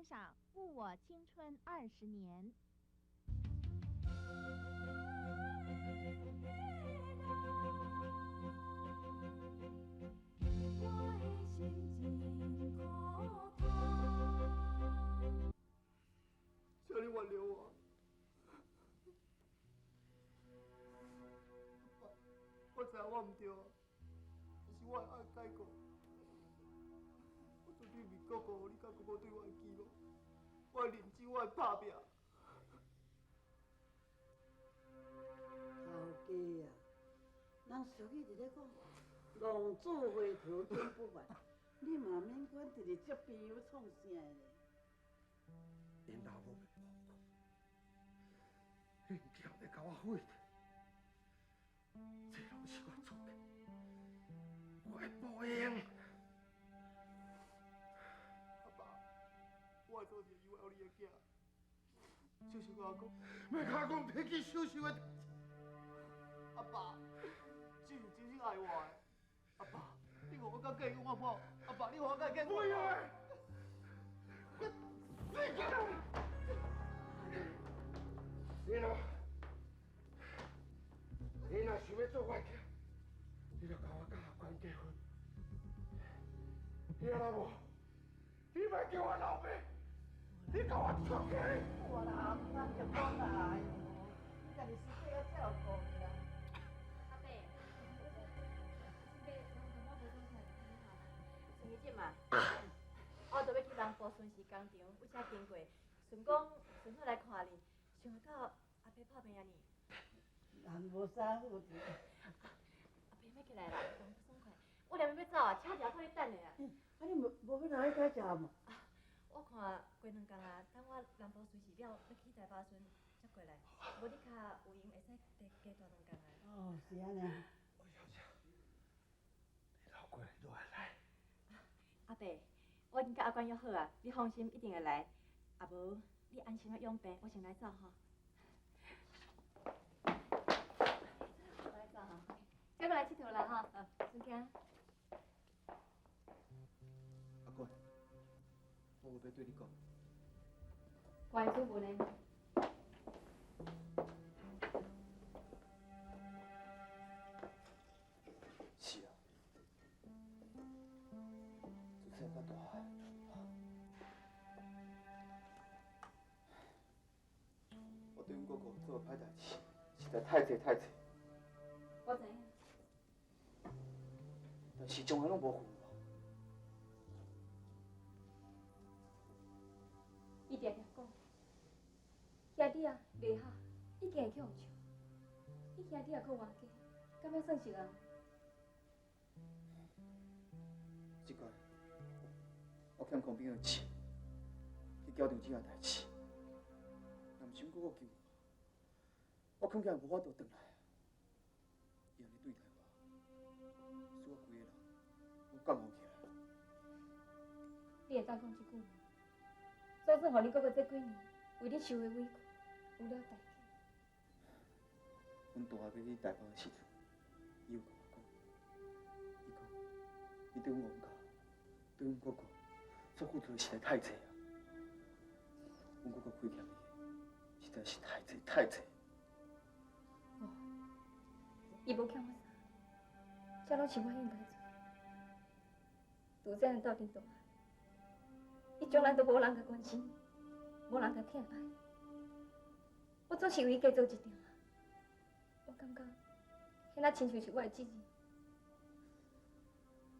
欣赏《误我青春20年》。求你原谅我，我知影我唔对，但是我会爱改过。我绝对袂辜负你甲哥哥对我的期望，我会认真，我会打拼。头家啊，人俗语伫咧讲，浪子回头金不换，你嘛免管直直接朋友创啥咧。因老母要报复，恁叫咧甲我毁掉，这拢是我做的，我会报应。阿爸，我会做一个有孝你的囝，就是我阿公，莫甲我讲偏去收拾的代志。阿爸，只有真心爱我的。阿爸，你让我甲家勇好不好？阿爸，你让我甲家勇。不要！你若想要做我囝，你就甲我甲阿关结婚。你若无，你莫叫我老爸，你甲我出去！我啦，唔通就讲啦，你家己身体要照顾啦。阿伯，孙女姐嘛，我都要去人埔巡视工厂，有车经过，顺讲顺好来看你，想到阿伯破病啊呢。人无啥好处。阿伯要起来啦，讲不爽快。我连要走啊，车条靠你等的啊。啊，你无要来家食嘛？我看过2天啊，等我人埔巡视了，要去台北村才过来。无你卡有闲会使加大2天啊。哦，是安尼。我小姐，你老过来都会来。阿伯，我已经甲阿关约好啊，你放心，一定会来。啊无，你安心啊养病，我先来走吼。我来走吼，再过来佚佗啦吼，孙囝。阿关，我有要对你讲。关主无呢？是啊，自细到大，我对阮哥哥做歹代志，实在太济太济。我知影。但是从来拢无负我。伊常常讲，兄弟啊袂好，已经会去互笑。你兄弟啊搁活家，敢要算是人？即摆我欠空兵的钱，去交场这项代志，若毋是阮哥哥救我恐惊无法度转来。伊安尼对待我，使我规个人拢降落起来了。你会当讲即句话？总算互你哥哥这几年为你受的委屈有了代价。阮大阿要去台北的时阵，伊有甲我讲，伊讲，伊对阮王家、对阮哥哥所付出的实在太济啊！阮哥哥亏欠伊，实在是太济太济。无，伊无欠我啥，这拢是我应该做的。拄这样斗阵大汉，伊从来都无人甲关心，无人甲疼爱。我总是为伊加做一点啊。我感觉，迄那亲像是我的责任。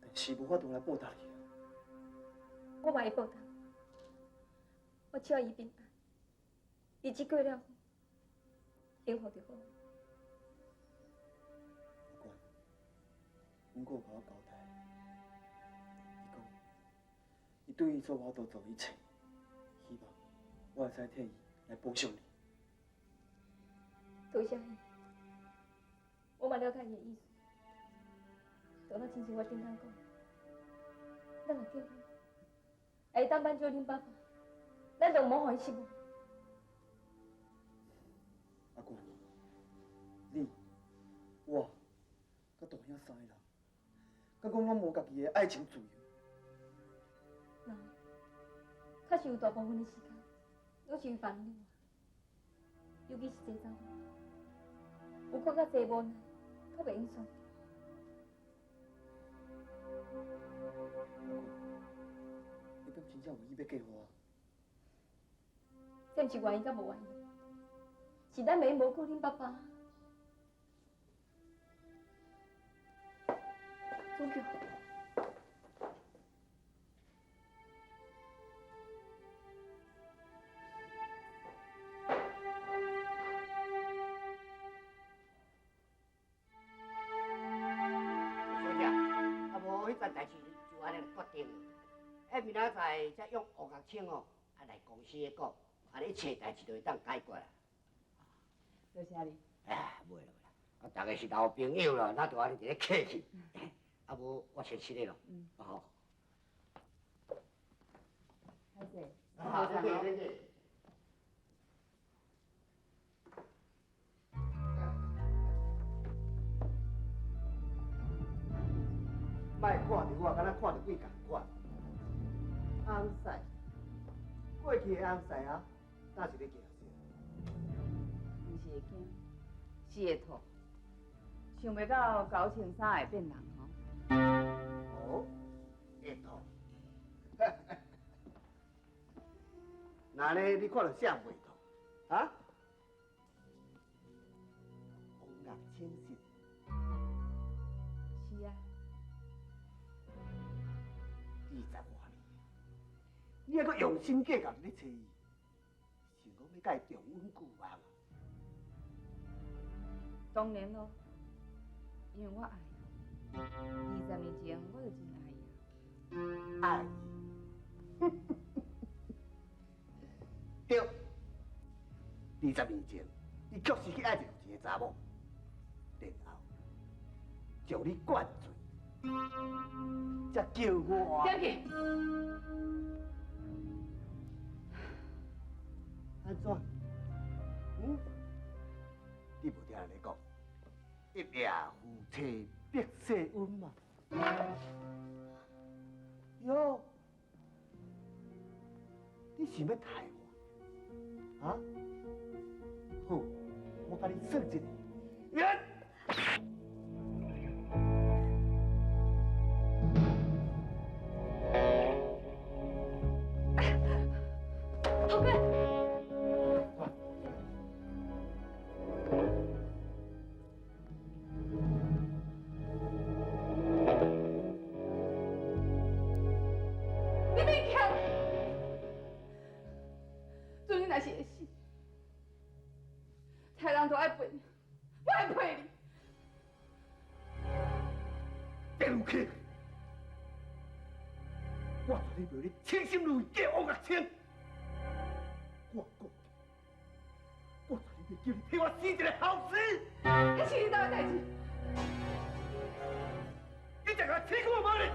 但是无法度来报答你啊！我嘛会报答。我只要伊平安，日子过了好，幸福就好。阿关，阮哥甲我交代，伊讲，伊对伊所我都做一切，希望我会使替伊来补偿你。多谢你，我嘛了解伊的意思。就那亲像我顶头讲，咱若结婚，会当挽救恁爸爸，咱就唔好互伊失望。阿关，你、我、甲大兄3个人，敢讲拢无家己的爱情自由？人，确实有大部分的时间，都是为烦恼我，尤其是这查某，有看较侪无奈，较袂用算。你敢真正有意要嫁我？这毋是愿意甲无愿意，是咱袂无顾恁爸爸。主角。迄件代志就安尼决定了。明仔载才用吴学清哦，来公司的讲，安尼一切代志就会当解决啦。多谢你。哎，袂啦，大家是老朋友啦，哪着安尼一个客气。无我先失礼咯。好。歹势。好，再见，再见。莫看着我，敢若看着鬼共款。红赛，过去的红赛啊，哪是咧惊死？毋是会惊，是会吐。想袂到搞穿衫会变人吼。哦，会吐。那呢？你看到啥袂吐？啊？红眼清晰。是啊。20外年，你还阁用心计较咧找伊，是讲要甲伊重温旧梦。当然咯，因为我爱伊。20年前我就真爱伊啊。爱伊。对，20年前，伊确实去爱着一个查某，然后将你灌醉，才叫我。点去。安怎？你无听人咧讲，一夜夫妻百世恩嘛？哟，你想要害我？啊？好，我甲你算一个。头哥。你别看，做你若是会死，菜人都爱陪你，我爱陪你。对不起，我绝对袂你倾心如叫吴月清。我讲，我绝对袂叫你替我死一个好死。迄是你家的代志。你才甲欺负我妈呢？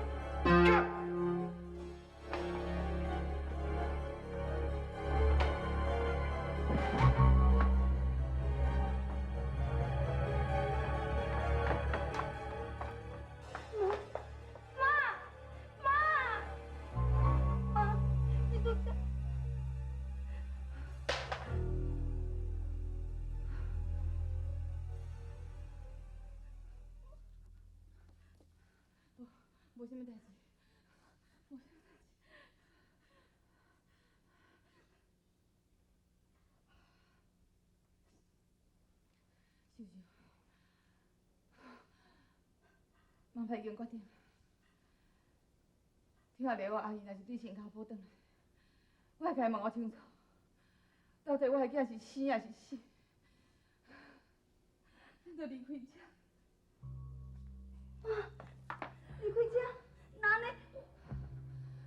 无什么代志，秀秀，妈爸已经决定，听下袂我阿姨若是对新加坡转来，我会甲伊问我清楚，到底我的囝是生还是死，咱就离开这。离开这，那呢？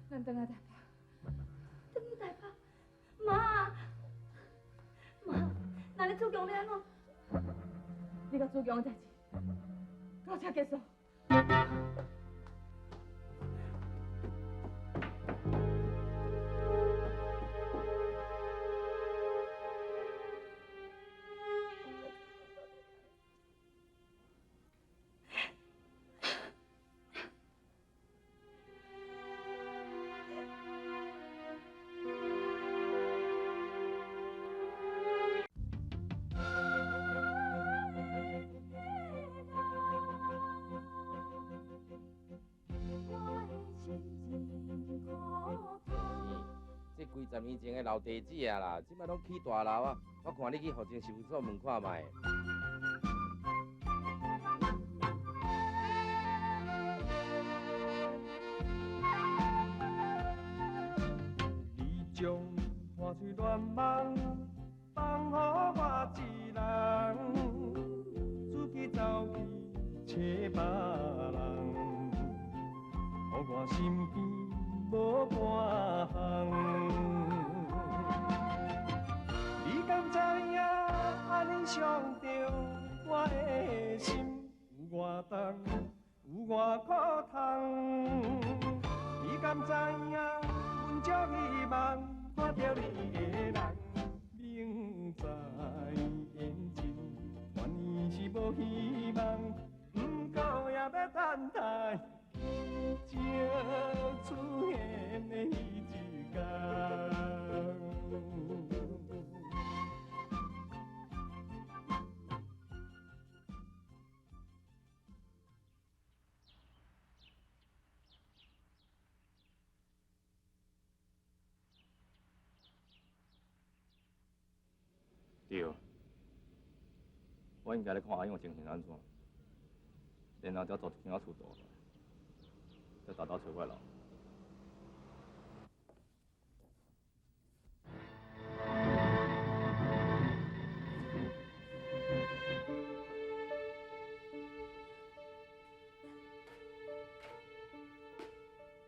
咱转来台北。转去台北，妈，那你做强了安怎？你甲主强的代志，到这结束。几十年前的老地址啊啦，即摆拢起大楼啊。我看你去户政事务所问看卖。你将花水乱梦，放予我一人，自己走去找别人，予我心边无半项。你敢知影安尼伤着我的心有偌重，有偌苦痛？你敢知影？阮足希望看到你的人，明知缘尽，原来是无希望，不过也要等待奇迹出现的迄一天。对，我应该来看阿勇精神安怎，然后才做一间厝住，再大刀找我老。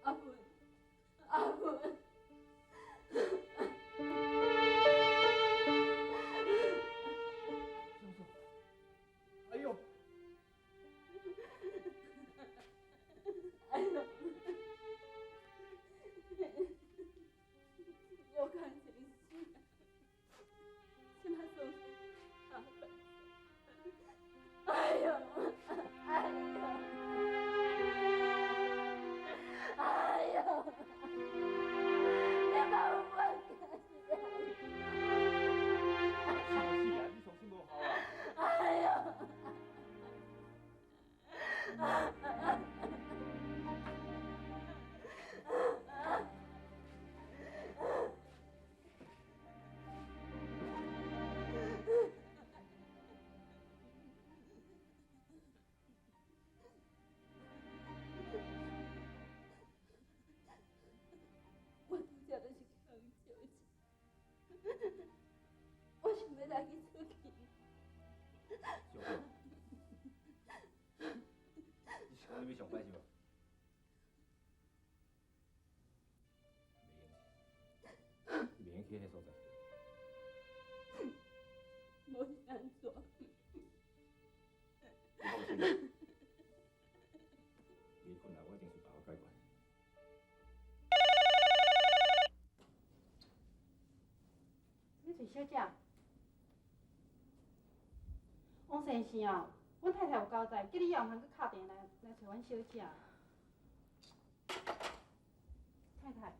阿文，阿文。哎呦！哎呦！又看见戏，起码总是他本。哎呦！哎呦！哎呦！你把我放开！是啊，你伤心无效啊！哎呦！我拄则就是强笑一，我想要来去出去。小妹，你是讲你要上班是无？袂用去迄所在。无是安怎？你放心，你困难我一定是办法解决。你找小姐？王先生啊，阮太太有交代，叫你也毋通去敲电来找阮小姐。太太，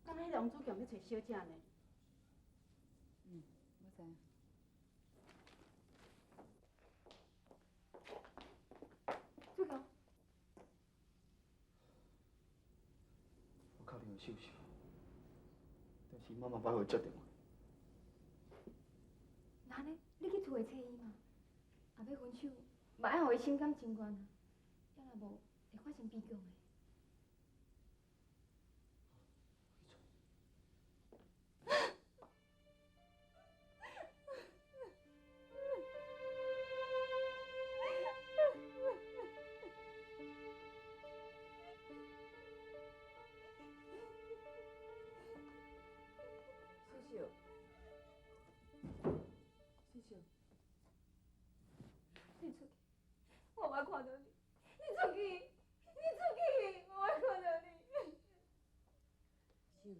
敢若迄个王主强要找小姐呢？我知。主强，我敲电话休息，但是妈妈把我接电话。那呢？你去厝里找伊嘛？后尾分手，嘛爱互伊心甘情愿啊。要若无，会发生悲剧的。秀秀，你出去，我无爱看到你。你出去，你出去，我爱看到你。秀秀，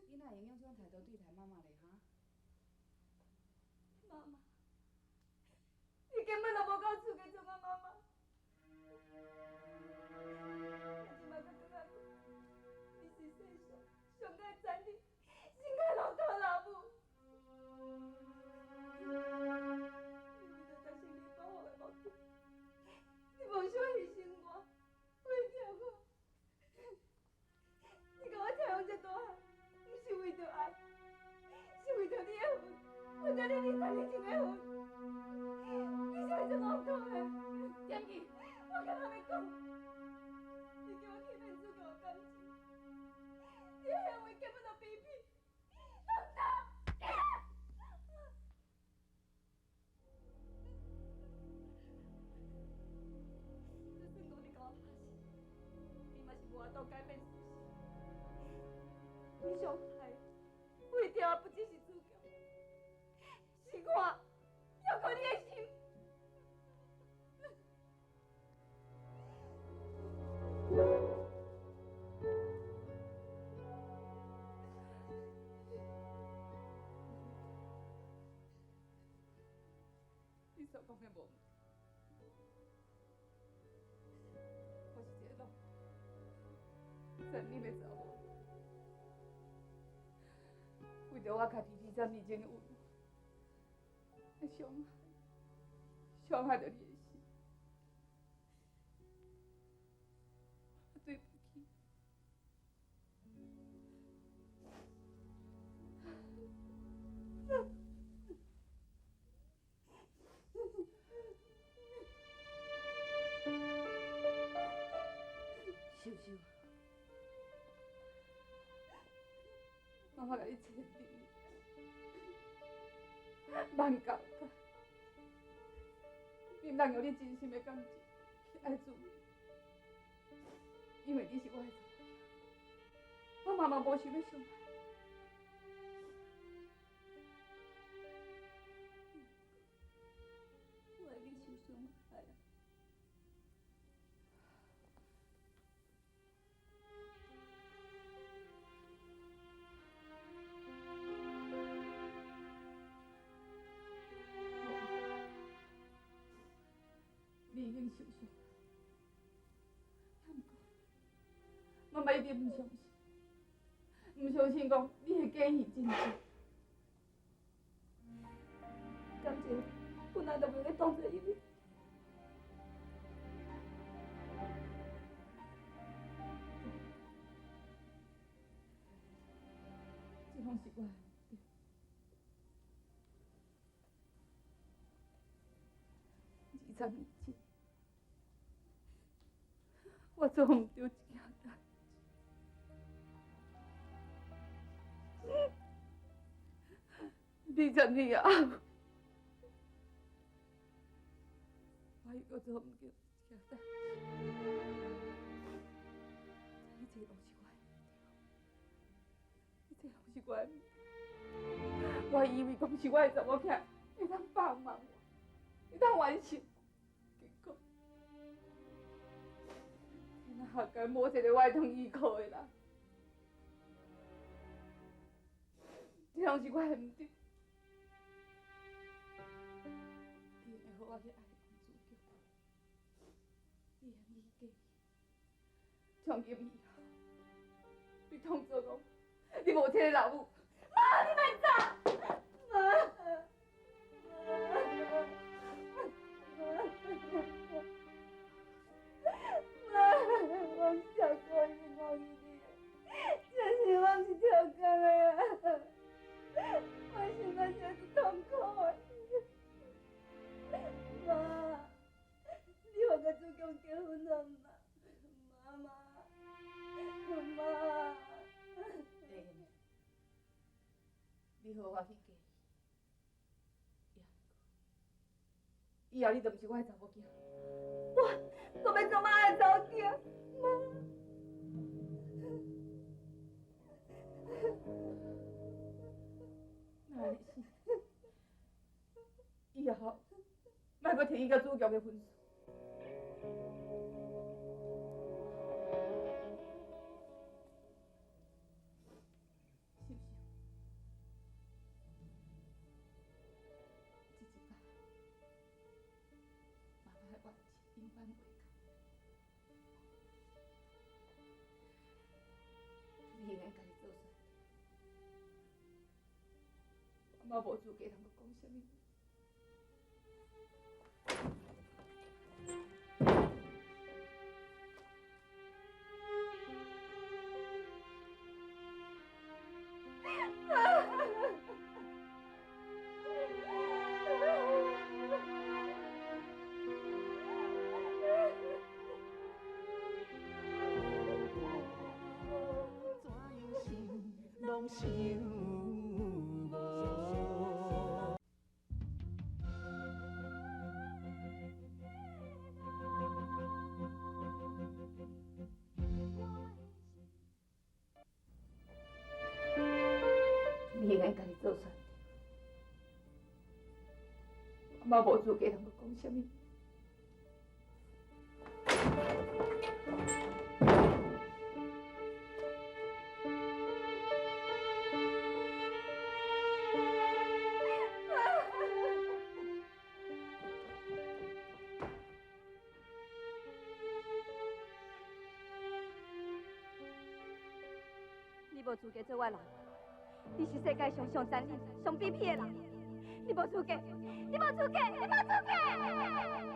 你哪会用这种态度对待妈妈嘞哈？妈妈，你根本就无够资格做我妈妈。我即摆搁转来，你是世上上爱残忍、心爱老大老母。你为着达成你保护的目的，你无想牺牲我，为着我，你甲我拆往这大海，你20年前的婚，你是要做戆土的？点去，我甲妈咪讲，你叫我欺骗主角的感情，你的行为根本就卑鄙，弄倒！就算讲你甲我拍死，你嘛是无法度改变事实。你上害，为着的不只是主角，是我，还有你的心。你所讲的无误，我是一个老善念的查某，为着我家己20年前的运，伤害着你的心，对不起。秀秀，妈妈甲你签订，万交代，你毋通用你真心的感情去爱主，因为你是我的查某囝，我妈妈无想要伤害。我爱你受伤害啊！你已经受伤了，妈妈一点不相信，不相信讲你的假戏真做，感情本来就袂当做伊的。这拢是我的对。20年前，我做唔对一件代志，20年后，我又做唔对一件代志，一切拢是我的对，一切拢是我的对。我以为讲是我的查某囝会当帮忙我，会当完成。结果，天啊，下界无一个我会通依靠的人，这拢是我的唔对。你会好我去爱男主角，你会理解，从今以后，你当作讲你无这个老母。妈，你莫走！我小可以忘记你，真是我是跳工的呀！我现在就是痛苦的。妈，你和个主角结婚了吗？妈妈，妈。你和我去嫁伊，以后你就不是我的查某囝，我要做妈的查某囝，妈。那你是以后莫阁提伊甲主角的婚事。你应该家己做选择，妈无资格通讲什么。拢想无。你应该家己做选择，我嘛无资格通讲啥物。你无资格做我人，你是世界上上残忍、上卑鄙的人，你无资格，你无资格，你无资格！